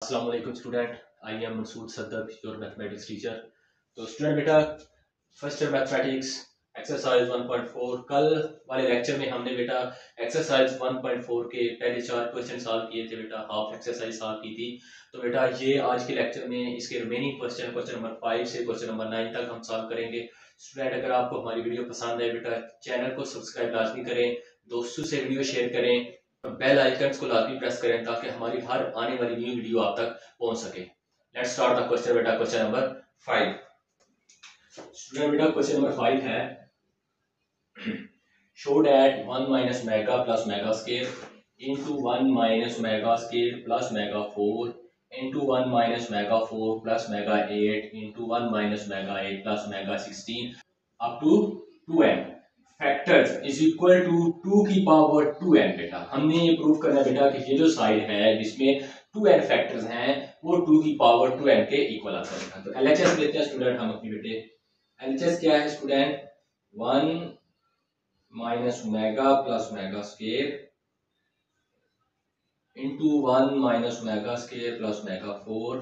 अस्सलाम वालेकुम student. I am Masood Saddaq, your mathematics teacher. तो स्टूडेंट बेटा, फर्स्ट ईयर मैथमेटिक्स एक्सरसाइज 1.4, कल वाले लेक्चर में हमने बेटा एक्सरसाइज 1.4 के पहले 4 क्वेश्चन सॉल्व किए थे बेटा, हाफ एक्सरसाइज सॉल्व की थी। तो बेटा ये आज के लेक्चर में इसके रिमेनिंग क्वेश्चन नंबर 5 से क्वेश्चन नंबर 9 तक हम सॉल्व करेंगे। स्टूडेंट, अगर आपको हमारी वीडियो पसंद है बेटा, चैनल को सब्सक्राइब लाजमी करें, दोस्तों से वीडियो शेयर करें, बेल आइकन्स को लाजमी प्रेस करें ताकि हमारी हर आने वाली न्यू वीडियो आप तक पहुंच सके। लेट्स स्टार्ट द क्वेश्चन बेटा, क्वेश्चन नंबर 5। स्टूडेंट बेटा, क्वेश्चन नंबर 5 है, show that 1 minus mega plus mega square into 1 minus mega square plus mega 4 into 1 minus mega 4 plus mega 8 into 1 minus mega 8 plus mega 16 up to 2n factors is equal to 2 की power 2n। बेटा हमने ये prove करना बेटा कि ये जो side है जिसमें 2n फैक्टर्स हैं वो 2 की पावर 2n के इक्वल आता है। तो एलएचएस लेते हैं स्टूडेंट हम अपनी बेटे। एलएचएस क्या है student? 1 minus mega plus mega square into 1 minus mega square plus mega 4,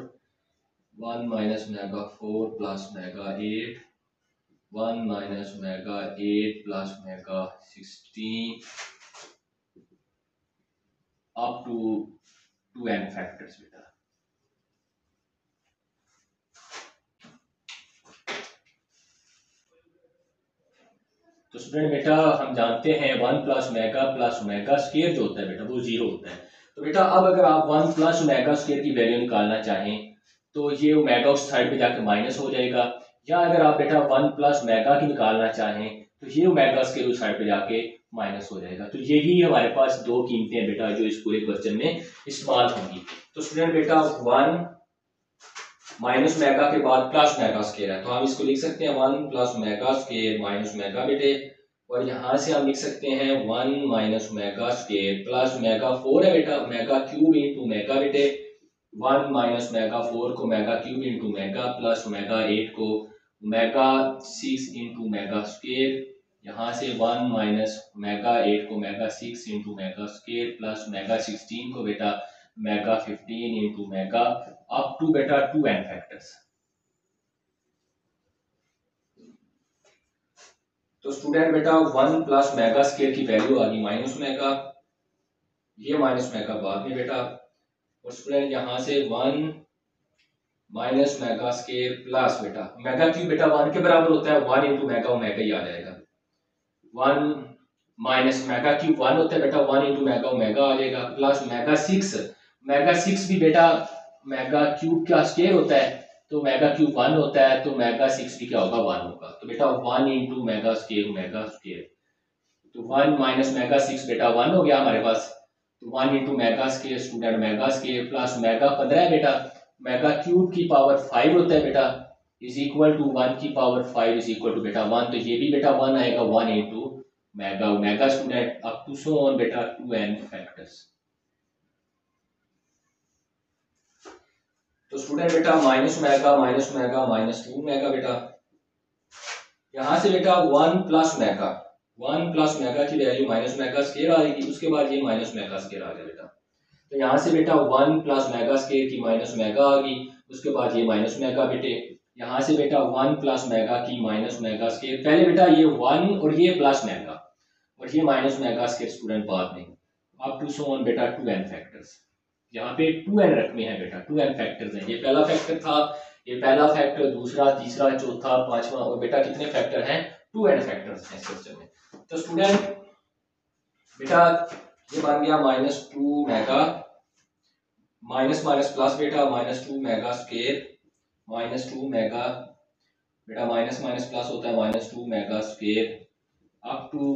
1 minus mega 4 plus mega 8, 1 minus mega 8 plus mega 16 up to 2n factors बेटा। तो स्टूडेंट बेटा हम जानते हैं 1 प्लस मेगा स्क्वायर जो होता है बेटा वो 0 होता है। तो बेटा अब अगर आप 1 प्लस मेगा स्क्वायर की वैल्यू निकालना चाहें तो ये ओमेगा उस साइड पे जाके माइनस हो जाएगा, या अगर आप बेटा 1 प्लस मेगा की निकालना चाहें तो ये ओमेगा स्क्वायर उस साइड पे जाके माइनस हो जाएगा। तो यही हमारे पास दो कीमतें हैं बेटा जो इस पूरे क्वेश्चन में इस्तेमाल होंगी। तो स्टूडेंट बेटा 1 माइनस मेगा के बाद प्लस मेगा स्क्वायर है तो हम इसको लिख सकते हैं 1 plus mega square minus mega बेटे, और यहाँ से हम लिख सकते हैं 1 minus mega square plus mega 4 है बेटा, मेगा क्यूब इंटू मेगा बेटे, 1 माइनस मेगा 4 को mega cube into mega plus mega 8 को मेगा 6 इंटू मेगा स्क्वायर, यहाँ से 1 माइनस मेगा 8 को omega 6 into omega square plus mega 16 को बेटा omega 15 into omega up to बेटा 2n फैक्टर्स। तो स्टूडेंट बेटा 1 प्लस मेगा स्क्वायर की वैल्यू आ गई माइनस मेगा, ये माइनस मेगा बाद में बेटा, और स्टूडेंट यहाँ से 1 माइनस मेगा स्क्वायर प्लस बेटा मेगा क्यूब बेटा 1 के बराबर होता है, 1 इंटू मेगा ओमेगा ही आ जाएगा, 1 माइनस मेगा क्यूब 1 होता है बेटा, 1 इंटू मेगा ओमेगा आ जाएगा, प्लस मेगा 6 भी बेटा मेगा क्यूब का स्क्वायर होता है तो मेगा क्यूब 1 होता है तो मेगा 6 भी क्या होगा 1 होगा। तो बेटा 1 इंटू मेगा स्क्वायर, तो 1 माइनस मेगा 6 बेटा 1 हो गया हमारे पास, तो 1 into omega square student mega square plus mega 15 है बेटा, मेगा क्यूब की पावर 5 होता है बेटा इज इक्वल टू 1 की पावर 5 इज इक्वल टू बेटा 1, तो ये भी बेटा 1 आएगा, 1 into omega student up to so on बेटा 2n फैक्टर्स। तो स्टूडेंट बेटा माइनस मेगा माइनस 2 मेगा बेटा, यहां से बेटा 1 प्लस मेगा की वैल्यू माइनस मेगा स्क्वायर आएगी, उसके बाद ये माइनस मेगा स्क्वायर आ गया बेटा, तो यहाँ से बेटा 1 प्लस मेगा स्क्वायर की माइनस मेगा आ गई, उसके बाद ये माइनस मेगा बेटे, यहाँ से बेटा 1 प्लस मेगा की माइनस मेगा स्क्वायर, पहले बेटा ये 1 और ये प्लस मेगा और ये माइनस मेगा स्क्वायर स्टूडेंट बाद में अप टू सो ऑन बेटा 2n फैक्टर्स। यहाँ पे 2n रकमे हैं बेटा, 2n फैक्टर्स हैं, ये पहला फैक्टर था, ये पहला फैक्टर, दूसरा, तीसरा, चौथा, पांचवा, और बेटा कितने फैक्टर हैं? 2n फैक्टर्स हैं इस क्वेश्चन में। तो स्टूडेंट बेटा ये बन गया minus 2 omega, minus minus plus बेटा minus 2 omega square minus 2 omega बेटा, माइनस माइनस प्लस होता है minus 2 omega square up to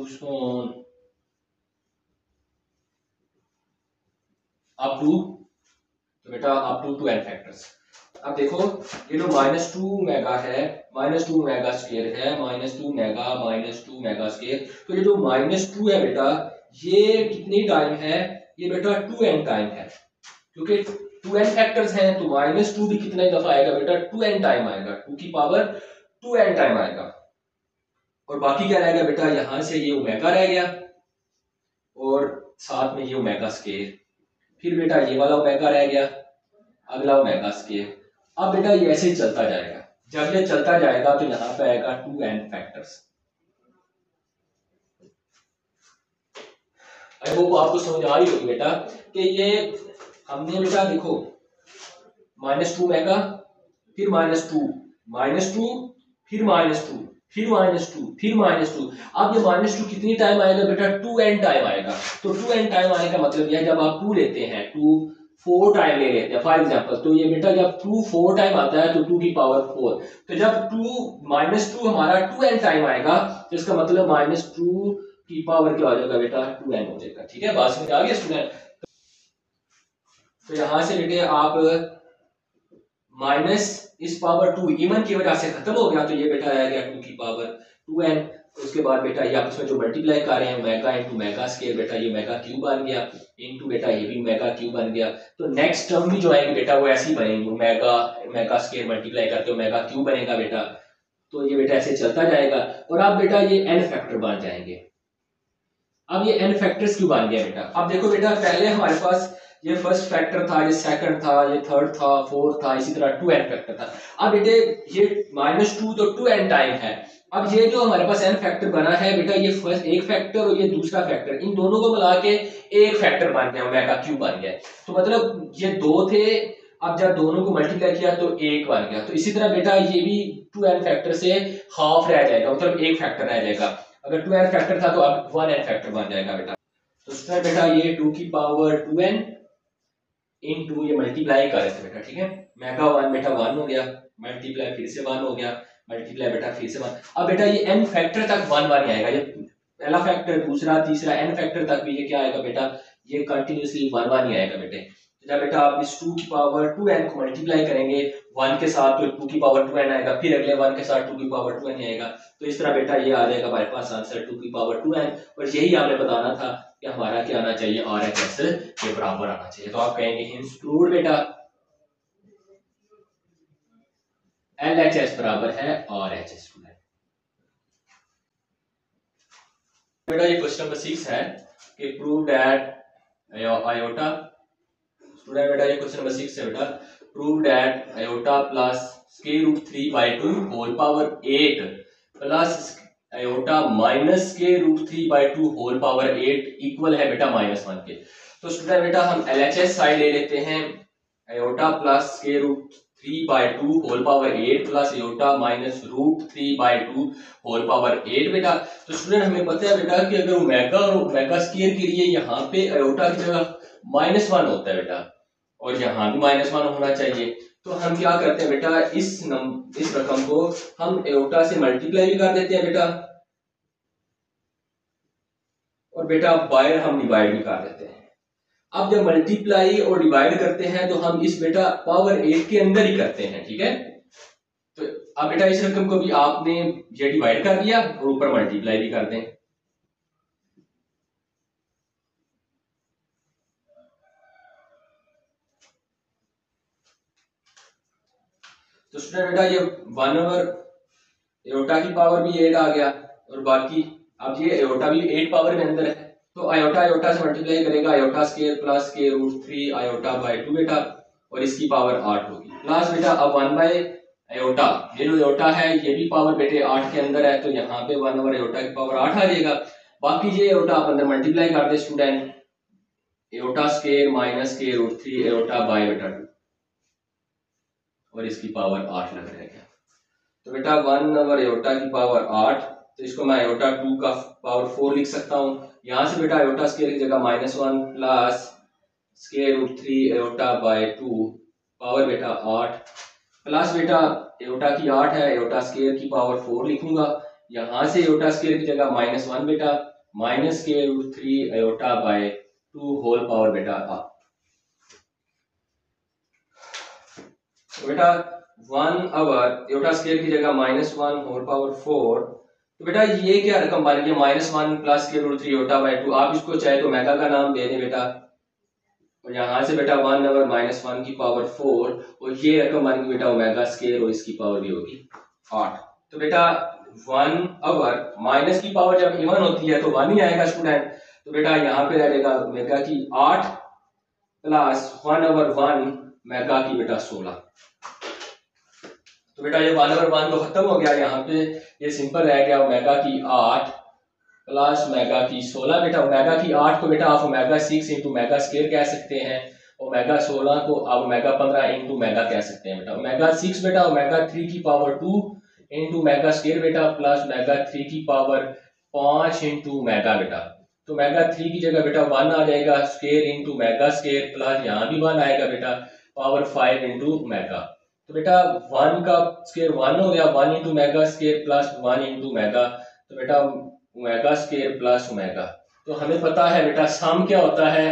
तो बेटा अप टू 2n फैक्टर्स। अब देखो ये जो माइनस 2 मेगा है, माइनस 2 मेगा स्क्वायर है, माइनस 2 मेगा स्क्वायर, तो ये जो माइनस 2 है बेटा ये कितनी टाइम है? ये बेटा 2n टाइम है, क्योंकि 2n फैक्टर्स हैं तो माइनस 2 भी कितना ही दफा आएगा बेटा? 2n टाइम आएगा, 2 की पावर 2n टाइम आएगा, और बाकी क्या रहेगा बेटा? यहां से ये ओमेगा रह गया और साथ में ये ओमेगा स्क्वायर, फिर बेटा ये वाला ओमेगा रह गया, अगला ओमेगा स्केयर। अब बेटा ये ऐसे ही चलता जाएगा, जब ये चलता जाएगा तो यहाँ पे आएगा 2n फैक्टर्स। आई होप आपको समझ आ रही होगी बेटा कि ये हमने बेटा देखो -2 मेगा, फिर -2, -2, फिर -2, फिर -2, फिर -2। अब ये -2 कितनी टाइम आएगा बेटा? 2n टाइम आएगा। तो 2n टाइम आने का मतलब यह है जब आप 2 लेते हैं, 2 4 टाइम ले लेते हैं फॉर एग्जांपल, तो ये बेटा जब 2 4 टाइम आता है तो 2 की पावर 4। तो जब 2 हमारा 2n टाइम आएगा तो इसका मतलब -2 की पावर क्या हो जाएगा बेटा? 2n हो जाएगा। ठीक है, बात समझ आ गई स्टूडेंट? तो यहां से बेटे आप माइनस इस पावर 2 इवन की वजह से खत्म हो गया, तो ये बेटा रह गया 2 की पावर 2n। उसके बाद बेटा ये आपस में जो मल्टीप्लाई कर रहे हैं मेगा इंटू मेगा स्केयर, बेटा ये मेगा क्यूब बन गया, इंटू बेटा ये भी मेगा क्यूब बन गया। तो नेक्स्ट टर्म भी जो आएगी बेटा वो ऐसी बनेगी, मेगा स्केयर मल्टीप्लाई करते हो मेगा क्यूब बनेगा बेटा। तो ये बेटा ऐसे चलता जाएगा और अब बेटा ये n फैक्टर बन जाएंगे। अब ये n फैक्टर्स क्यों बन गया बेटा? अब देखो बेटा पहले हमारे पास ये फर्स्ट फैक्टर था, ये सेकंड था, ये थर्ड था, फोर्थ था, इसी तरह 2n फैक्टर था। अब बेटे ये -2 तो 2n टाइम है। अब ये जो हमारे पास n फैक्टर बना है बेटा, ये फर्स्ट एक फैक्टर और ये दूसरा फैक्टर, इन दोनों को मिला के एक फैक्टर बन गया, ओमेगा क्यूब बन गया। तो मतलब ये 2 थे, अब जब दोनों को मल्टीप्लाई किया तो 1 बन गया। तो इसी तरह बेटा ये भी 2n फैक्टर से हाफ रह जाएगा, मतलब एक फैक्टर रह जाएगा। अगर 2n फैक्टर था तो अब 1n फैक्टर बन जाएगा बेटा। तो स्टूडेंट बेटा ये 2 की पावर 2n इनटू ये मल्टीप्लाई कर रहे थे बेटा। ठीक है, मेगा 1 बेटा 1 हो गया, मल्टीप्लाई फिर से 1 हो गया, मल्टीप्लाई बेटा फिर से 1। अब बेटा ये n फैक्टर तक 1 1 ही आएगा, ये पहला फैक्टर, दूसरा, तीसरा, n फैक्टर तक भी ये क्या आएगा बेटा? ये कंटिन्यूसली 1 1 ही आएगा बेटे। जब बेटा आप इस 2 की पावर 2n को मल्टीप्लाई करेंगे 1 के साथ तो 2 की पावर 2n आएगा, फिर अगले 1 के साथ 2 की पावर 2n आएगा। तो इस तरह बेटा ये आ जाएगा हमारे पास आंसर 2 की पावर 2n। और यही आपने बताना था कि हमारा क्या आना चाहिए, RHS के बराबर आना चाहिए। तो आप कहेंगे हिंस प्रूव्ड बेटा LHS बराबर है RHS। बेटा ये क्वेश्चन नंबर 6 है कि प्रूव दैट आयोटा, स्टूडेंट बेटा ये क्वेश्चन नंबर 6 है बेटा, prove that iota plus square root 3/2 whole power 8 plus iota minus square root 3/2 whole power 8 equal है बेटा -1 के। तो स्टूडेंट बेटा हम LHS साइड ले लेते हैं, iota plus square root 3/2 whole power 8 plus iota minus root 3/2 whole power 8 बेटा। तो स्टूडेंट हमें पता है बेटा कि अगर ओमेगा और ओमेगा स्क्वायर के लिए यहाँ पे आयोटा की जगह -1 होता है बेटा और यहाँ भी -1 होना चाहिए। तो हम क्या करते हैं बेटा, इस रकम को हम आयोटा से मल्टीप्लाई भी कर देते हैं बेटा, और बेटा बाय हम डिवाइड भी कर देते हैं। अब जब मल्टीप्लाई और डिवाइड करते हैं तो हम इस बेटा पावर 8 के अंदर ही करते हैं। ठीक है, तो अब बेटा इस रकम को भी आपने ये डिवाइड कर दिया और ऊपर मल्टीप्लाई भी कर दें। तो स्टूडेंट बेटा ये 1 ओवर आयोटा की पावर भी 8 आ गया और बाकी अब ये आयोटा भी 8 पावर के अंदर है। तो आयोटा आयोटा से मल्टीप्लाई करेगा, iota square plus square root 3 iota by 2 बेटा, और इसकी पावर 8 होगी प्लस बेटा अब 1 बाय आयोटा, ये जो आयोटा है ये भी पावर बेटे 8 के अंदर है, तो यहाँ पे 1 ओवर आयोटा की पावर 8 आ जाएगा। बाकी ये आयोटा आप अंदर मल्टीप्लाई कर दे student, iota square minus square root 3 iota by बेटा 2 और इसकी पावर 8 लग रहेगा। तो बेटा 1 ओवर आयोटा की पावर 8, तो इसको मैं आयोटा 2 का पावर 4 लिख सकता हूँ। यहाँ से बेटा आयोटा स्क्वायर की जगह -1 plus square root 3 iota by 2 power बेटा 8 प्लस बेटा आयोटा की 8 है, आयोटा स्क्वायर की पावर 4 लिखूंगा। यहाँ से आयोटा स्क्वायर की जगह -1 बेटा minus square root 3 iota by 2 whole power बेटा 8। तो बेटा 1 ओवर आयोटा स्क्वायर की जगह -1 होल पावर 4, तो बेटा ये क्या रकम बन गई, -1 plus square root 3 iota by 2। आप इसको चाहे तो ओमेगा का नाम दे दें बेटा, और यहाँ से बेटा 1 ओवर -1 की पावर 4, और ये रकम बन गई बेटा ओमेगा स्क्वायर और इसकी पावर भी होगी 8। तो बेटा 1 ओवर माइनस की पावर जब इवन होती है तो 1 ही आएगा स्टूडेंट। तो बेटा यहाँ पे रहेगा ओमेगा की 8 प्लस 1 ओवर 1 मेगा की बेटा 16। तो बेटा ये 1/1 तो खत्म हो गया, यहाँ पे ये सिंपल रह गया ओमेगा की 8 प्लस ओमेगा की 16। बेटा ओमेगा की 8 को बेटा आप ओमेगा 6 इंटू मेगा स्क्वायर कह सकते हैं, ओमेगा 16 को आप ओमेगा 15 इंटू मेगा कह सकते हैं। बेटा ओमेगा 6 बेटा ओमेगा 3 की पावर 2 इंटू मेगा स्क्वायर बेटा प्लस ओमेगा 3 की पावर 5 इंटू मेगा बेटा। तो मेगा 3 की जगह बेटा 1 आ जाएगा, square into omega square plus यहाँ भी 1 आएगा बेटा, पावर 5 इंटू मेगा। तो बेटा 1 का स्क्वायर 1 हो गया, 1 into omega square plus 1 into mega. तो बेटा ओमेगा स्क्वायर प्लस ओमेगा। तो हमें पता है बेटा सम क्या होता है,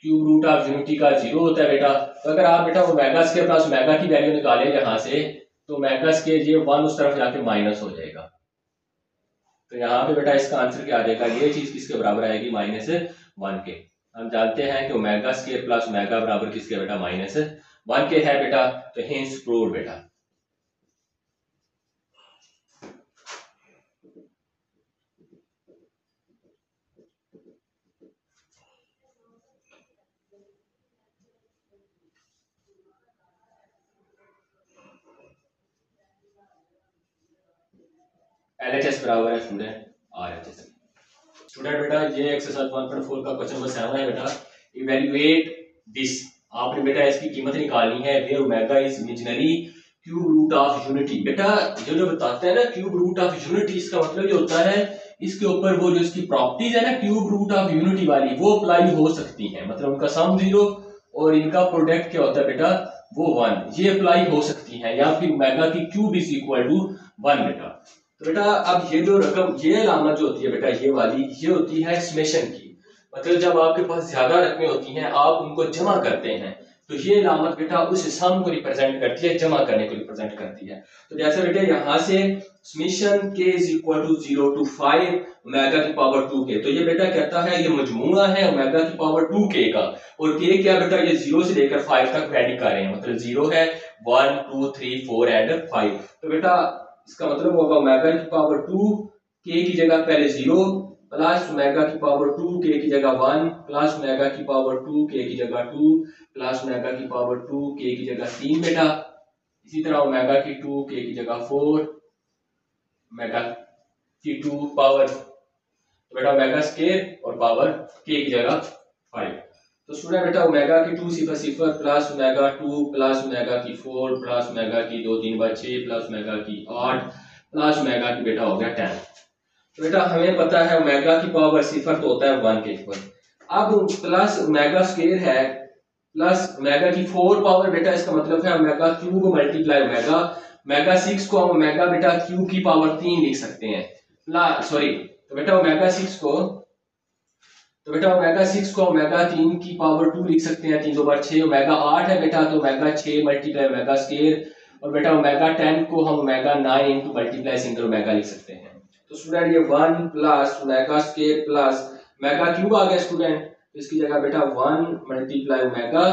क्यूब रूट ऑफ यूनिटी का 0 होता है बेटा। तो अगर आप बेटा ओमेगा स्क्वायर प्लस ओमेगा की वैल्यू निकालें यहाँ से, तो ओमेगा स्क्वायर ये 1 उस तरफ जाके माइनस हो जाएगा। तो यहाँ पे बेटा इसका आंसर क्या आ जाएगा, ये चीज किसके बराबर आएगी, -1 के। हम जानते हैं कि ओमेगा स्क्वायर प्लस ओमेगा बराबर किसके बेटा, -1 के है बेटा। तो हेंस प्रूव्ड बेटा। LHS बराबर है स्टूडेंट RHS। स्टूडेंट बेटा ये एक्सरसाइज 1.4 का क्वेश्चन नंबर 7 है बेटा। इवेल्युएट दिस, आपने बेटा इसकी कीमत निकालनी है। Where omega is imaginary cube root of unity. बेटा ये जो बताते हैं ना क्यूब रूट ऑफ यूनिटी, इसका मतलब ये होता है इसके ऊपर वो जो इसकी प्रॉपर्टीज है ना क्यूब रूट ऑफ यूनिटी वाली, वो अप्लाई हो सकती हैं। मतलब उनका सम 0 और इनका प्रोडक्ट क्या होता है बेटा, वो 1, ये अप्लाई हो सकती हैं। या फिर ओमेगा की क्यूब इज इक्वल टू 1 बेटा। तो बेटा अब ये जो रकम, ये अलामत जो होती है बेटा ये वाली, ये होती है समेशन की। मतलब जब आपके पास ज्यादा रकमें होती हैं आप उनको जमा करते हैं, तो ये अलामत बेटा उस सम को रिप्रेजेंट करती है, जमा करने को रिप्रेजेंट करती है। तो जैसे बेटा यहाँ से summation k is equal to 0 to 5 omega की पावर 2k। तो ये बेटा कहता है ये मजमूआ है ओमेगा की पावर 2k का, और k क्या बेटा ये 0 से लेकर 5 तक वैरी कर रहे हैं। मतलब 0 है, 1 2 3 4 एंड 5। तो बेटा इसका मतलब होगा ओमेगा की पावर 2 k की जगह पहले 0 प्लस ओमेगा की पावर 2 k की जगह 1 प्लस ओमेगा की पावर 2 k की जगह 2 प्लस ओमेगा की पावर 2 k की जगह 3 बेटा। इसी तरह ओमेगा की 2 k की जगह 4 ओमेगा की 2 पावर, तो बेटा ओमेगा स्क्वायर और पावर k की जगह 5। तो स्टूडेंट बेटा ओमेगा की 2 0 0 प्लस ओमेगा 2 प्लस ओमेगा की 4 प्लस ओमेगा की 2 3 बार 6 प्लस ओमेगा की 8 प्लस ओमेगा की बेटा हो गया 10। तो बेटा हमें पता है ओमेगा की पावर 0 तो होता है 1 के इक्वल। अब प्लस ओमेगा स्क्वायर है प्लस ओमेगा की 4 पावर बेटा, इसका मतलब है omega cube multiply omega. Omega 6 को हम ओमेगा बेटा क्यूब की पावर 3 लिख सकते हैं, प्लस सॉरी तो बेटा ओमेगा 6 को ओमेगा 3 की पावर 2 लिख सकते हैं, 3 2 बार 6 ओमेगा 8 है बेटा, तो ओमेगा 6 मल्टीप्लाई ओमेगा स्क्वायर। और बेटा ओमेगा 10 को हम omega 9 into multiply single omega लिख सकते हैं। तो स्टूडेंट ये 1 plus omega square plus omega cube आ गया स्टूडेंट। तो इसकी जगह बेटा 1 मल्टीप्लाई ओमेगा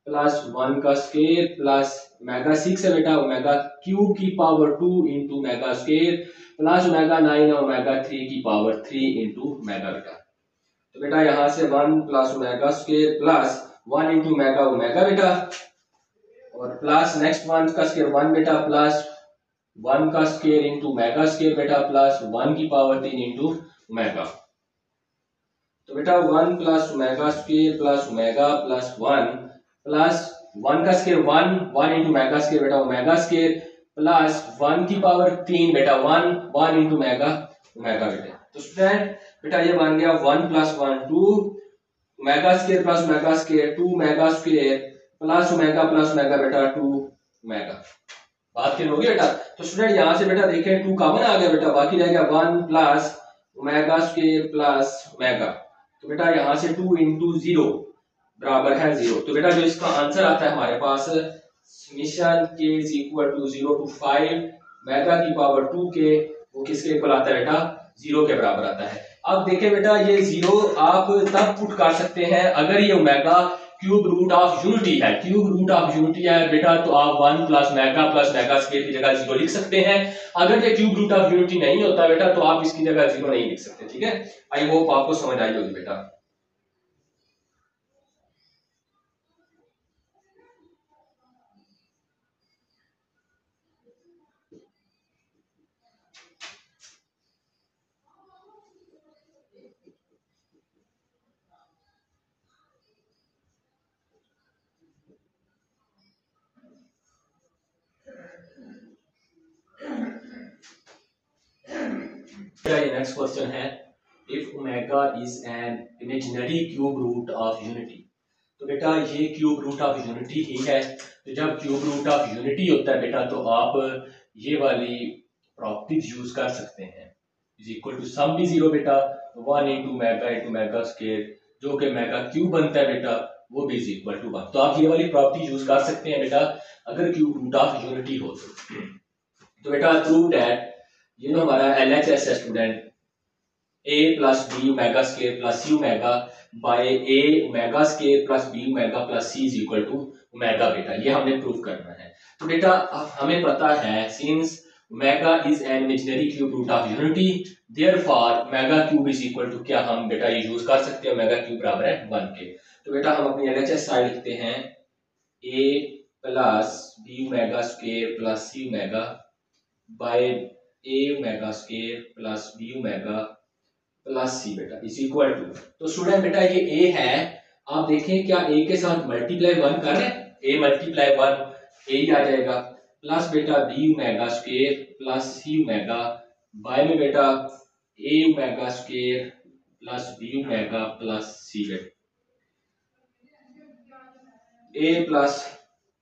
प्लस 1 का स्क्वायर प्लस ओमेगा 6 है बेटा, ओमेगा क्यूब की power 2 into omega square plus omega 9 omega 3 की पावर 3 इंटू ओमेगा बेटा। तो बेटा यहाँ से 1 plus omega square plus 1 into omega omega बेटा, और प्लस नेक्स्ट 1 का स्क्वायर 1 बेटा प्लस 1 का स्क्वायर इंटू ओमेगा स्क्वायर बेटा प्लस 1 की पावर 3 इंटू ओमेगा। तो बेटा 1 plus omega square plus omega plus 1 plus 1 का स्क्वायर 1 इंटू ओमेगा स्क्वायर बेटा ओमेगा स्क्वायर प्लस 1 की पावर 3 बेटा 1 इंटू ओमेगा ओमेगा बेटा। तो स्टूडेंट बेटा ये बन गया 1 plus 1 2 omega square plus omega square 2 omega square plus omega बेटा 2 ओमेगा। बात क्लियर होगी बेटा। तो स्टूडेंट यहाँ से बेटा देखें 2 कॉमन आ गया बेटा, बाकी रह गया 1 plus omega square plus omega. तो बेटा यहाँ से 2 इंटू 0 बराबर है 0। तो बेटा जो इसका आंसर आता है हमारे पास summation k is equal to 0 to 5 omega की पावर 2k, वो किसके इक्वल आता है बेटा, 0 के बराबर आता है। अब देखें बेटा ये 0 आप तब पुट कर सकते हैं अगर ये omega cube root of unity है। क्यूब रूट ऑफ यूनिटी है बेटा तो आप 1 प्लस ओमेगा स्क्वायर की जगह 0 लिख सकते हैं। अगर ये क्यूब रूट ऑफ यूनिटी नहीं होता बेटा तो आप इसकी जगह 0 नहीं लिख सकते। ठीक है, आई होप आपको समझ आई होगी बेटा। नेक्स्ट क्वेश्चन है if omega is an imaginary cube root of unity. तो बेटा ये क्यूब रूट ऑफ यूनिटी ही है, तो जब क्यूब रूट ऑफ यूनिटी होता है बेटा तो आप ये वाली प्रॉपर्टीज यूज कर सकते हैं, इज इक्वल टू सम भी जीरो बेटा, 1 इंटू मेगा स्क्वायर जो कि मेगा क्यूब बनता है बेटा वो भी इज इक्वल टू 1। तो आप ये वाली प्रॉपर्टी यूज कर सकते हैं बेटा अगर क्यूब रूट ऑफ यूनिटी हो तो बेटा प्रूव दैट ये जो हमारा LHS है student a plus B omega square plus C omega by a omega square plus B omega plus c is equal to omega बेटा, ये हमने प्रूव करना है। तो बेटा हमें पता है since omega is an imaginary cube root of unity therefore omega cube is equal to क्या हम बेटा ये यूज कर सकते हैं ओमेगा क्यूब बराबर है 1 के। तो बेटा हम अपनी LHS साइड लिखते हैं a plus B omega square plus C omega by a omega square plus B omega plus C बेटा इज इक्वल टू, तो स्टूडेंट बेटा ये a है, आप देखें क्या a के साथ मल्टीप्लाई 1 कर रहे हैं, a मल्टीप्लाई 1 a ही आ जाएगा प्लस बेटा b omega square plus C omega by में बेटा a omega square plus b omega plus C बेटा a plus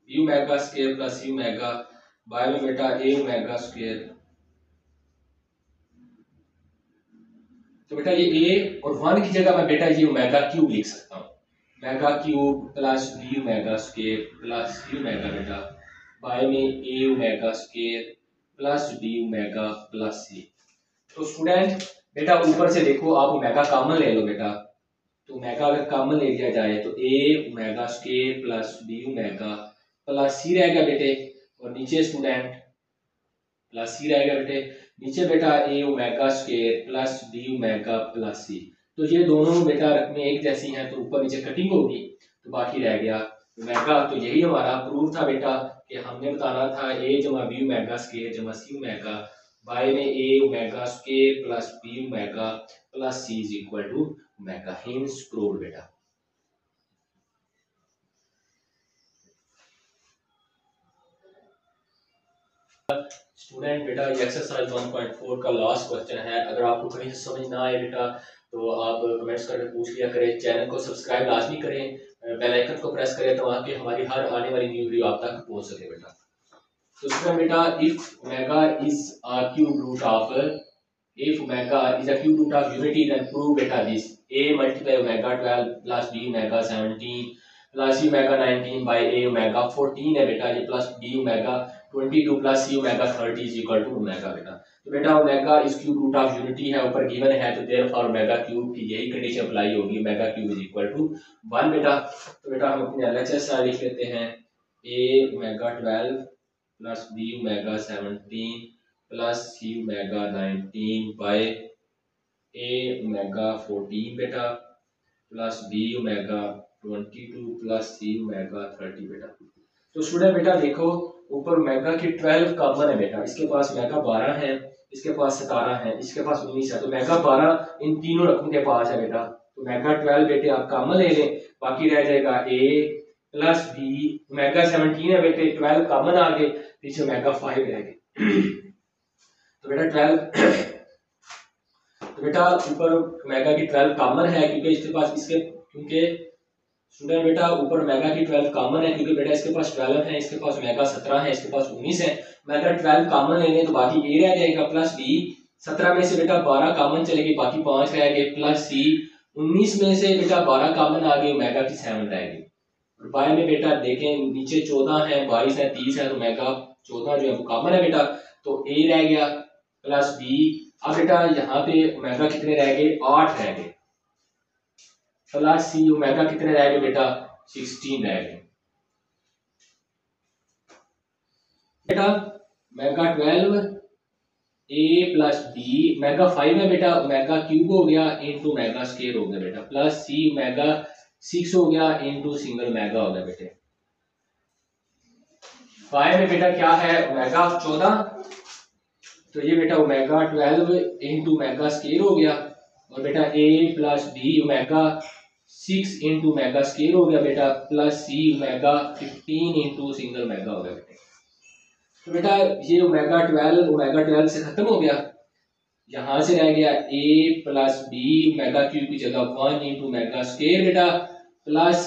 b omega square plus C omega by में बेटा a ओमेगा स्क्वायर, तो बेटा ये a और 1 की जगह मैं बेटा ये ओमेगा क्यूब लिख सकता हूँ, omega cube plus b omega square plus c omega बेटा बाय में a omega square plus b omega plus c। तो स्टूडेंट बेटा ऊपर से देखो आप ओमेगा कॉमन ले लो बेटा, तो ओमेगा अगर कॉमन ले लिया जाए तो a omega square plus b omega plus c रहेगा बेटे, और नीचे स्टूडेंट प्लस c रहेगा बेटे, नीचे बेटा a omega square plus b omega plus c। तो ये दोनों बेटा रकमें एक जैसी हैं तो ऊपर नीचे कटिंग होगी, तो बाकी रह गया ओमेगा। तो यही हमारा प्रूफ था बेटा कि हमने बताना था a जमा b ओमेगा स्क्वायर जमा c ओमेगा बाय में a omega square plus b omega plus c is equal to omega, hence proved बेटा। स्टूडेंट बेटा ये एक्सरसाइज 1.4 का लास्ट क्वेश्चन है, अगर आपको कहीं से समझ ना आए बेटा तो आप कमेंट्स करके पूछ लिया करें, चैनल को सब्सक्राइब लाजमी करें, बेल आइकन को प्रेस करें ताकि हमारी हर आने वाली न्यू वीडियो आप तक पहुंच सके बेटा। तो स्टूडेंट बेटा if omega is a cube root of, if omega is a cube root of unity then prove बेटा this a multiply omega 12 plus b omega 17 plus c omega 19 by a omega 14 है बेटा, ये plus b omega 22 plus c omega 30 is equal to omega बेटा। तो बेटा omega इस cube root of unity है, ऊपर गिवन है तो देयरफॉर ओमेगा क्यूब की यही कंडीशन अप्लाई होगी, omega cube is equal to 1 बेटा। तो बेटा हम अपने LHS लिख लेते हैं a omega 12 plus b omega 17 plus c omega 19 by a omega 14 बेटा plus b omega 22 plus c omega 30 बेटा। तो स्टूडेंट बेटा देखो ऊपर ओमेगा की 12 कॉमन है बेटा, इसके पास ओमेगा 12 है, इसके पास 17 है, इसके पास 19 है, तो ओमेगा 12 इन तीनों रकमों के पास है बेटा, तो ओमेगा 12 बेटे आप कॉमन ले लें, बाकी रह जाएगा a प्लस b, ओमेगा 17 है बेटे 12 कॉमन आ गए, पीछे ओमेगा 5 रह गए। तो बेटा 12 तो बेटा ऊपर ओमेगा की 12 कॉमन है क्योंकि इसके पास इसके क्योंकि स्टूडेंट बेटा ऊपर ओमेगा की 12 कॉमन है क्योंकि बेटा इसके पास 12 है, इसके पास ओमेगा 17 है, इसके पास 19 है, ओमेगा 12 कॉमन लेंगे तो बाकी a रह जाएगा प्लस b, 17 में से बेटा 12 कॉमन चलेगी बाकी 5 रह गए प्लस c, 19 में से बेटा 12 कॉमन आ गई ओमेगा की 7 रहेगी, और बाय में बेटा देखें नीचे 14 है 22 है 30 है तो ओमेगा 14 जो है वो कॉमन है बेटा, तो a रह गया प्लस b। अब बेटा यहाँ पे ओमेगा कितने रह गए 8 रह गए प्लस c, ओमेगा कितने रह गए बेटा 16 रह गए बेटा, omega 12 a plus b, omega 5 है बेटा ओमेगा क्यूब हो गया इनटू ओमेगा स्क्वायर हो गया बेटा, प्लस c ओमेगा 6 हो गया इनटू सिंगल ओमेगा हो गया बेटे। 5 में बेटा क्या है ओमेगा 14, तो ये बेटा ओमेगा 12 इनटू ओमेगा स्क्वायर हो गया, और बेटा a plus b omega 6 into omega square हो गया बेटा, plus c omega 15 into single omega हो गया बेटे। तो बेटा ये ओमेगा 12 से खत्म हो गया, यहाँ से रह गया a plus B omega cube की जगह 1 इंटू ओमेगा स्क्वायर बेटा, प्लस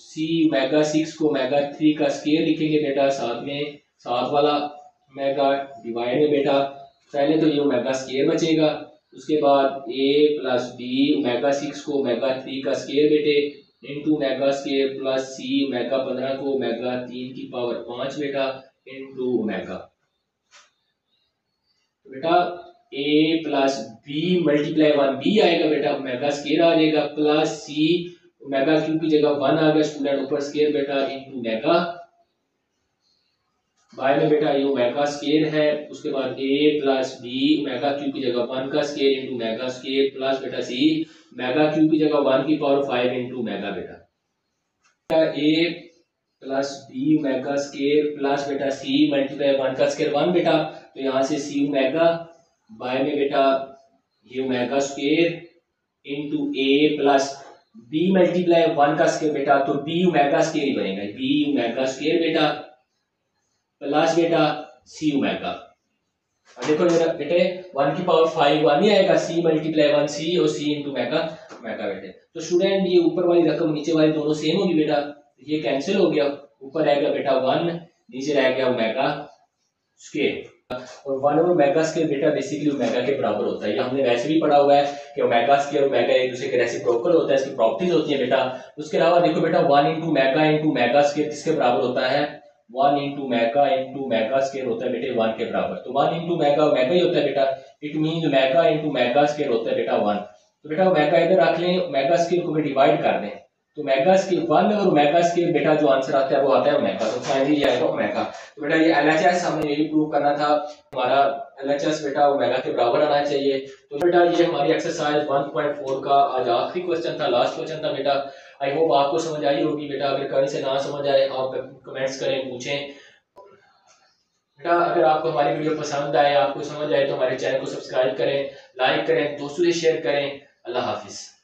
c ओमेगा 6 को ओमेगा 3 का स्क्वायर लिखेंगे बेटा, साथ में साथ वाला ओमेगा डिवाइड में बेटा, पहले तो ये ओमेगा स्क्वायर बचेगा, उसके बाद a प्लस बी ओमेगा 6 को ओमेगा 3 का स्क्वायर बेटे into omega square plus c omega 15 को ओमेगा 3 की पावर 5 बेटा इंटू ओमेगा। तो बेटा a plus b multiply 1 b आएगा बेटा, ओमेगा स्क्वायर आ जाएगा, प्लस c ओमेगा क्यूब की जगह 1 आ गया स्टूडेंट ऊपर स्क्वायर बेटा इंटू ओमेगा, बाय में बेटा ये ओमेगा स्क्वायर है, उसके बाद a plus B omega cube की जगह 1 का square into omega square plus बेटा c ओमेगा क्यूब की जगह 1 की पावर 5 इंटू ओमेगा बेटा, a plus B omega square plus बेटा c मल्टीप्लाई 1 का स्क्वायर 1 बेटा, तो यहाँ से c ओमेगा बाय में बेटा ये omega square into a plus b multiply 1 का स्क्वायर बेटा, तो b ओमेगा स्क्वायर ही बनेगा, b ओमेगा स्क्वायर बेटा प्लस बेटा c ओमेगा। अब देखो बेटे 1 की पावर 5 1 ही आएगा, c मल्टीप्लाई 1 c और c इंटू ओमेगा ओमेगा बेटे। तो स्टूडेंट ये ऊपर वाली रकम नीचे वाली दोनों सेम होगी बेटा, ये कैंसिल हो गया, ऊपर रह गया बेटा 1, नीचे रह गया ओमेगा स्क्वायर, और 1 और ओमेगा स्क्वायर बेटा बेसिकली ओमेगा के बराबर होता है, ये हमने वैसे भी पढ़ा हुआ है कि ओमेगा स्क्वायर ओमेगा एक दूसरे के रेसिप्रोकल होता है, इसकी प्रॉपर्टीज होती है बेटा। उसके अलावा देखो बेटा 1 इंटू ओमेगा स्क्वायर किसके बराबर होता है, 1 इंटू ओमेगा स्क्वायर होता है बेटे 1 के बराबर, तो 1 इंटू ओमेगा ही होता है बेटा, it mean omega into omega square होता है बेटा 1। तो बेटा ओमेगा इधर रख लें, ओमेगा स्क्वायर को भी डिवाइड कर दें, तो ओमेगा स्क्वायर 1 और ओमेगा स्क्वायर बेटा जो आंसर आता है वो आता है ओमेगा, तो फाइनली ये आएगा ओमेगा। तो बेटा ये एलएचएस हमने यही प्रूव करना था, हमारा एलएचएस बेटा ओमेगा के बराबर आना चाहिए। तो बेटा ये हमारी एक्सरसाइज 1.4 का आज आखिरी क्वेश्चन था, लास्ट क्वेश्चन था बेटा। आई होप आपको समझ आई होगी बेटा, अगर कहीं से ना समझ आए आप कमेंट्स करें, पूछें बेटा। अगर आपको हमारी वीडियो पसंद आए, आपको समझ आए तो हमारे चैनल को सब्सक्राइब करें, लाइक करें, दोस्तों से शेयर करें। अल्लाह हाफिज।